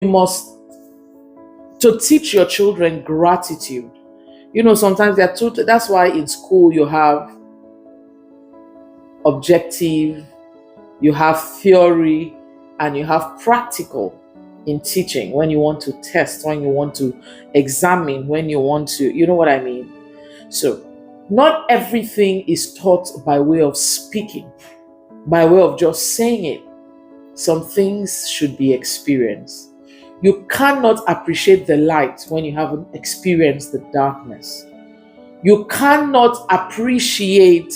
You must to teach your children gratitude. Sometimes they're that's why in school you have objective, you have theory, and you have practical in teaching. When you want to test, when you want to examine, when you want to, you know what I mean? So, not everything is taught by way of speaking, by way of just saying it. Some things should be experienced. You cannot appreciate the light when you haven't experienced the darkness. You cannot appreciate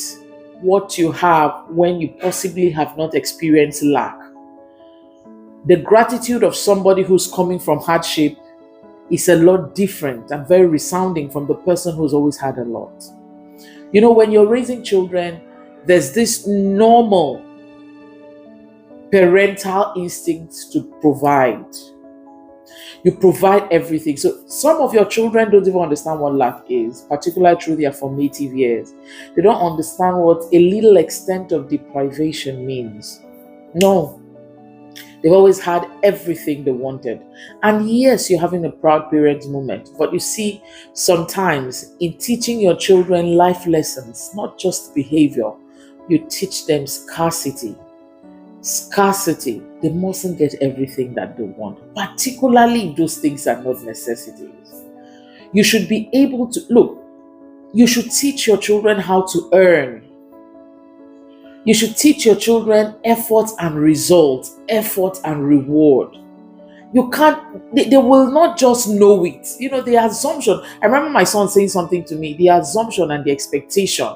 what you have when you possibly have not experienced lack. The gratitude of somebody who's coming from hardship is a lot different and very resounding from the person who's always had a lot. When you're raising children, there's this normal parental instinct to provide. You provide everything. So some of your children don't even understand what lack is, particularly through their formative years. They don't understand what a little extent of deprivation means. No. They've always had everything they wanted. And yes, you're having a proud parent moment. But you see, sometimes in teaching your children life lessons, not just behavior, you teach them scarcity. Scarcity. They mustn't get everything that they want, particularly if those things are not necessities. You should be able to, look, you should teach your children how to earn. You should teach your children effort and result, effort and reward. You can't, they will not just know it. The assumption, I remember my son saying something to me, the assumption and the expectation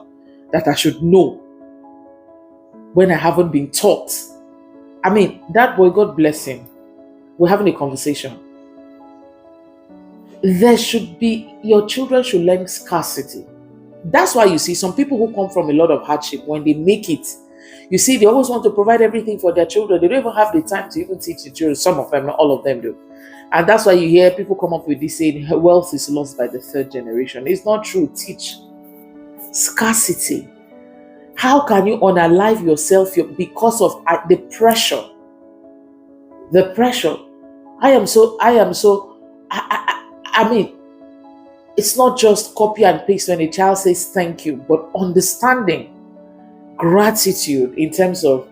that I should know when I haven't been taught. That boy, God bless him. We're having a conversation. Your children should learn scarcity. That's why you see some people who come from a lot of hardship, when they make it, you see, they always want to provide everything for their children. They don't even have the time to even teach the children. Some of them, not all of them do. And that's why you hear people come up with this saying, wealth is lost by the third generation. It's not true. Teach scarcity. How can you unalive yourself because of the pressure? The pressure. It's not just copy and paste when a child says thank you, but understanding gratitude in terms of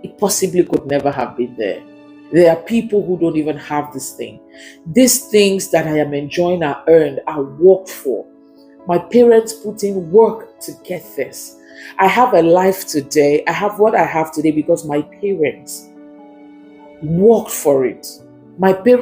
it possibly could never have been there. There are people who don't even have this thing. These things that I am enjoying are earned, are worked for. My parents put in work to get this. I have a life today. I have what I have today because my parents worked for it. My parents